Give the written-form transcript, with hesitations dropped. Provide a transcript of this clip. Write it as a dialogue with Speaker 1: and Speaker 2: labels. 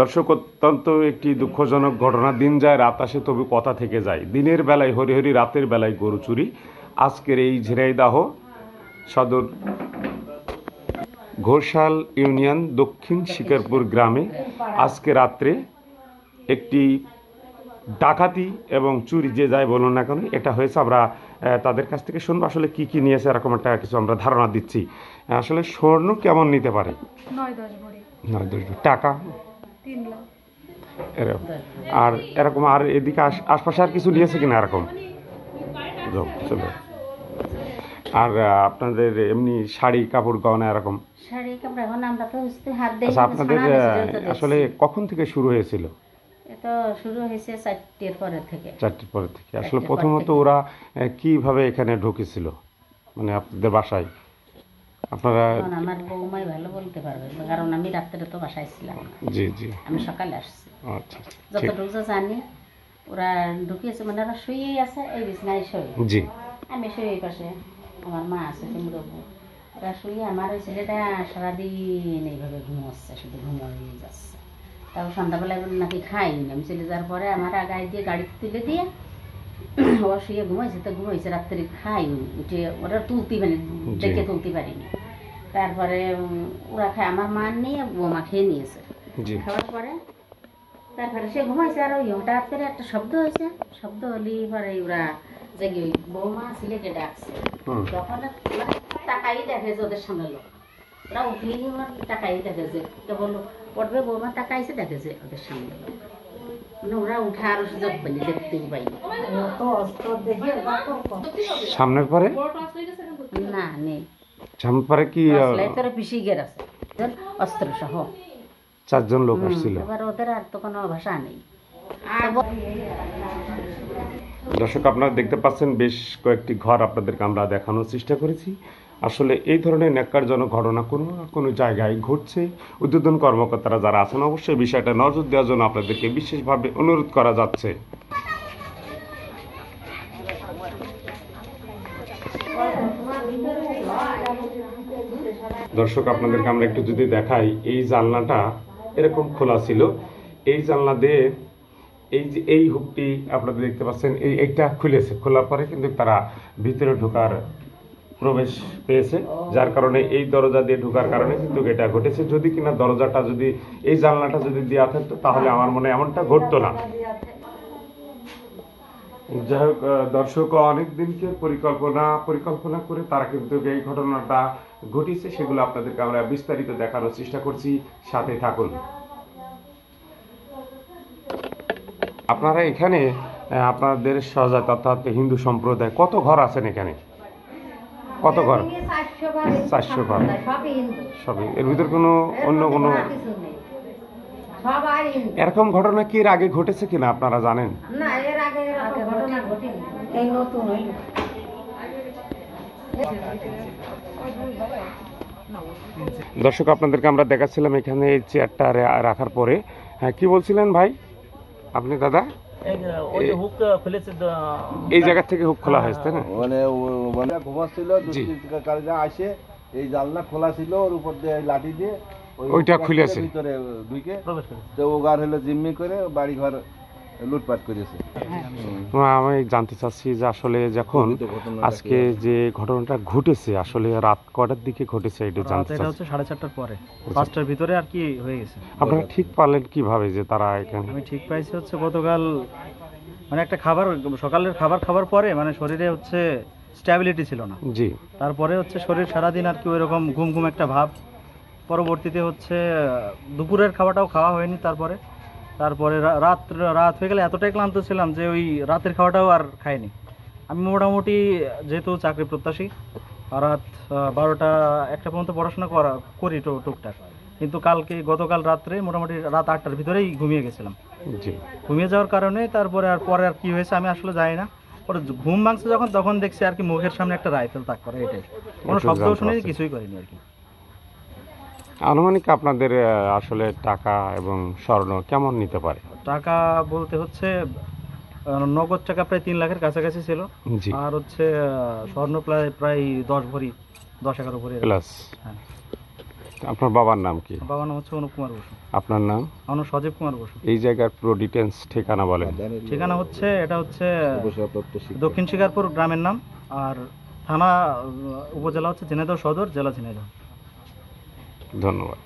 Speaker 1: দর্শক, অত্যন্ত একটি দুঃখজনক ঘটনা। দিন যায় রাত আসে, তবু কথা থেকে যায়। দিনের বেলায় হরিহরি, রাতের বেলায় গরু চুরি। আজকের এই ঝিনাইদহ সদর ঘোষাল ইউনিয়ন দক্ষিণ শিকারপুর গ্রামে আজকে রাত্রে একটি ডাকাতি এবং চুরি, যে যাই বলুন না কেন, এটা হয়েছে। আমরা তাদের কাছ থেকে শুনবো আসলে কি কি নিয়েছে, এরকম একটা কিছু আমরা ধারণা দিচ্ছি। আসলে স্বর্ণ কেমন নিতে পারে?
Speaker 2: 9-10 ভরি।
Speaker 1: 9-10 টাকা
Speaker 2: 3 লাখ।
Speaker 1: এরকম। আর এরকম আর এদিকে আশপাশে আর কিছু নিয়েছে কিনা এরকম? চলো। আর আপনাদের এমনি শাড়ি কাপড় গহনা এরকম?
Speaker 2: শাড়ি কাপড় এখন আমরা তো হাত দেই।
Speaker 1: আচ্ছা, আপনাদের আসলে কখন থেকে শুরু হয়েছিল?
Speaker 2: এটা শুরু হয়েছে 4টের পরে থেকে।
Speaker 1: 4টের পরে থেকে। আসলে প্রথমত ওরা কিভাবে এখানে ঢুকেছিল, মানে আপনাদের বাসায়? আপনারা?
Speaker 2: আমার বৌমাই ভালো বলতে পারবে, কারণ আমি রাত্রে তো বাসায় ছিলাম।
Speaker 1: জি জি,
Speaker 2: আমি সকালে আসছি।
Speaker 1: আচ্ছা,
Speaker 2: যতটুকু জানি ওরা ঢুকিয়েছে, মানে ওরা শুয়েই আছে এই বিছনায় শুয়ে।
Speaker 1: জি।
Speaker 2: আমি শুয়ে এই পাশে, আমার মা আছে তোমরা। ওরা শুয়ে, আমার ওই ছেলেটা সারাদিন এইভাবে ঘুমোচ্ছে, শুধু ঘুমিয়ে যাচ্ছে। তারপর সন্ধ্যাবেলায় নাকি খাইনি। আমি চলে যাওয়ার পরে আমার আগায় দিয়ে গাড়িতে তুলে দিয়ে ও শুয়ে ঘুমাইছে, তো ঘুমাইছে, রাত্রে খাইনি। উঠে ওরা তুলতে পারি, ডেকে তুলতে পারিনি। তারপরে ওরা খায়, আমার মা নিয়ে বৌমা খেয়ে নিয়েছে। খাওয়ার পরে তারপরে সে ঘুমাইছে। আর ওই হঠাৎ করে একটা শব্দ হয়েছে। শব্দ হলেই পরে ওরা জেগে ওই বৌমা ছেলেকে ডাকছে। তখন টাকাই দেখে যে ওদের সামনে লোক। ওরা উঠলেই আমার টাকাই দেখে যে বললো পড়বে, বৌমা টাকাইছে, দেখেছে ওদের সামনে লোক। মানে ওরা উঠে আরো সুযোগ পাইনি, দেখতেও পাইনি।
Speaker 1: সামনের পরে
Speaker 2: না নেই।
Speaker 1: সামনের পরে কি
Speaker 2: পিছিয়ে গিয়ে আছে অস্ত্র সহ
Speaker 1: 4 জন লোক আসছিল।
Speaker 2: এবার ওদের আর তো কোনো ভাষা নেই।
Speaker 1: দর্শক, আপনারা দেখতে পাচ্ছেন বেশ কয়েকটি ঘর আপনাদেরকে আমরা দেখানোর চেষ্টা করেছি। আসলে এই ধরনের ন্যাক্কারজনক ঘটনা কোনো না কোনো জায়গায় ঘটছে। ঊর্ধ্বতন কর্মকর্তারা যারা আছেন, অবশ্যই বিষয়টা নজর দেওয়ার জন্য আপনাদেরকে বিশেষভাবে অনুরোধ করা যাচ্ছে। দর্শক, আপনাদেরকে আমরা একটু যদি দেখাই, এই জানলাটা এরকম খোলা ছিল। এই জানলা দিয়ে এই যে এই হুকটি আপনারা দেখতে পাচ্ছেন, এইটা খুলেছে। খোলার পরে কিন্তু তারা ভিতরে ঢোকার প্রবেশ পেয়েছে, যার কারণে এই দরজা দিয়ে ঢোকার কারণে কিন্তু এটা ঘটেছে। যদি কিনা দরজাটা, যদি এই জানলাটা যদি দেওয়া থাকতো, তাহলে আমার মনে হয় এমনটা ঘটতো না। যাই হোক দর্শক, অনেক দিনকে পরিকল্পনা করে তারা কিন্তু এই ঘটনাটা ঘটিয়েছে। সেগুলো আপনাদেরকে আমরা বিস্তারিত দেখানোর চেষ্টা করছি, সাথে থাকুন। আপনারা এখানে আপনাদের সজাত অর্থাৎ হিন্দু সম্প্রদায় কত ঘর আছেন এখানে? কত ঘর? 400 ঘর। সবই এর ভিতর কোনো অন্য কোনো এরকম ঘটনা কি এর আগে ঘটেছে কিনা আপনারা জানেন?
Speaker 2: না, এর আগে ঘটনা ঘটেনি, এই নতুন হইল।
Speaker 1: দর্শক, আপনাদেরকে আমরা দেখাচ্ছিলাম এখানে এই চেয়ারটা রাখার পরে। হ্যাঁ, কি বলছিলেন ভাই আপনি? দাদা, এই জায়গা থেকে হুক খোলা হয়েছে, তাই না?
Speaker 3: মানে ঘুমাচ্ছিল, দুষ্কৃতিকারীরা আসে, এই জানলা খোলা ছিল, ওর উপর দিয়ে লাঠি দিয়ে
Speaker 1: ওইটা খুলেছে,
Speaker 3: ভিতরে ঢুকে তো ওগার হলো জিম্মি করে বাড়ি ঘর লুটপাট করেছে।
Speaker 1: আমি জানতে চাচ্ছি যে আসলে যখন আজকে যে ঘটনাটা ঘটেছে, আসলে রাত কটার দিকে ঘটেছে এটা জানতে চাচ্ছি।
Speaker 4: এটা হচ্ছে 4:30টার পরে, 5টার ভিতরে আর কি হয়ে গেছে।
Speaker 1: আপনারা ঠিক পারলেন কিভাবে যে তারা এখানে?
Speaker 4: আমি ঠিক পাইছি হচ্ছে গতকাল মানে একটা খাবার, সকালের খাবার পরে মানে শরীরে হচ্ছে স্ট্যাবিলিটি ছিল না।
Speaker 1: জি।
Speaker 4: তারপরে হচ্ছে শরীর সারাদিন আর কি ওইরকম ঘুম একটা ভাব। পরবর্তীতে হচ্ছে দুপুরের খাওয়াটাও খাওয়া হয়নি। তারপরে রাত হয়ে গেলে এতটাই ক্লান্ত ছিলাম যে ওই রাতের খাওয়াটাও আর খাইনি। আমি মোটামুটি যেহেতু চাকরি প্রত্যাশী, রাত 12টা-1টা পর্যন্ত পড়াশোনা করি টুকটাক, কিন্তু গতকাল রাত্রে মোটামুটি রাত 8টার ভিতরেই ঘুমিয়ে গেছিলাম। ঘুমিয়ে যাওয়ার কারণে তারপরে পরে আর কি হয়েছে আমি আসলে জানি না। পরে ঘুম ভাঙছে যখন, তখন দেখছি আর কি মুখের সামনে একটা রাইফেল তাক করে, এটাই। কোনো শব্দ শুনেই কিছুই করিনি আর কি।
Speaker 1: আনুমানিক আপনাদের আসলে টাকা এবং স্বর্ণ কেমন নিতে পারে?
Speaker 4: টাকা বলতে হচ্ছে নগদ টাকা প্রায় 3 লাখের কাছাকাছি ছিল। আর হচ্ছে স্বর্ণ প্রায় 10 ভরি, 10-11 ভরি প্লাস। হ্যাঁ।
Speaker 1: আপনার বাবার নাম কি?
Speaker 4: বাবার নাম হচ্ছে অনুপ কুমার বসু।
Speaker 1: আপনার নাম?
Speaker 4: আমার নাম সজীব কুমার বসু।
Speaker 1: এই জায়গার পুরো ডিটেলস ঠিকানা বলেন।
Speaker 4: ঠিকানা হচ্ছে, এটা হচ্ছে
Speaker 3: অবসরপ্রাপ্ত শিক্ষক।
Speaker 4: দক্ষিণ শিকারপুর গ্রামের নাম, আর থানা উপজেলা হচ্ছে ঝিনাইদহ সদর, জেলা ঝিনাইদহ।
Speaker 1: ধন্যবাদ।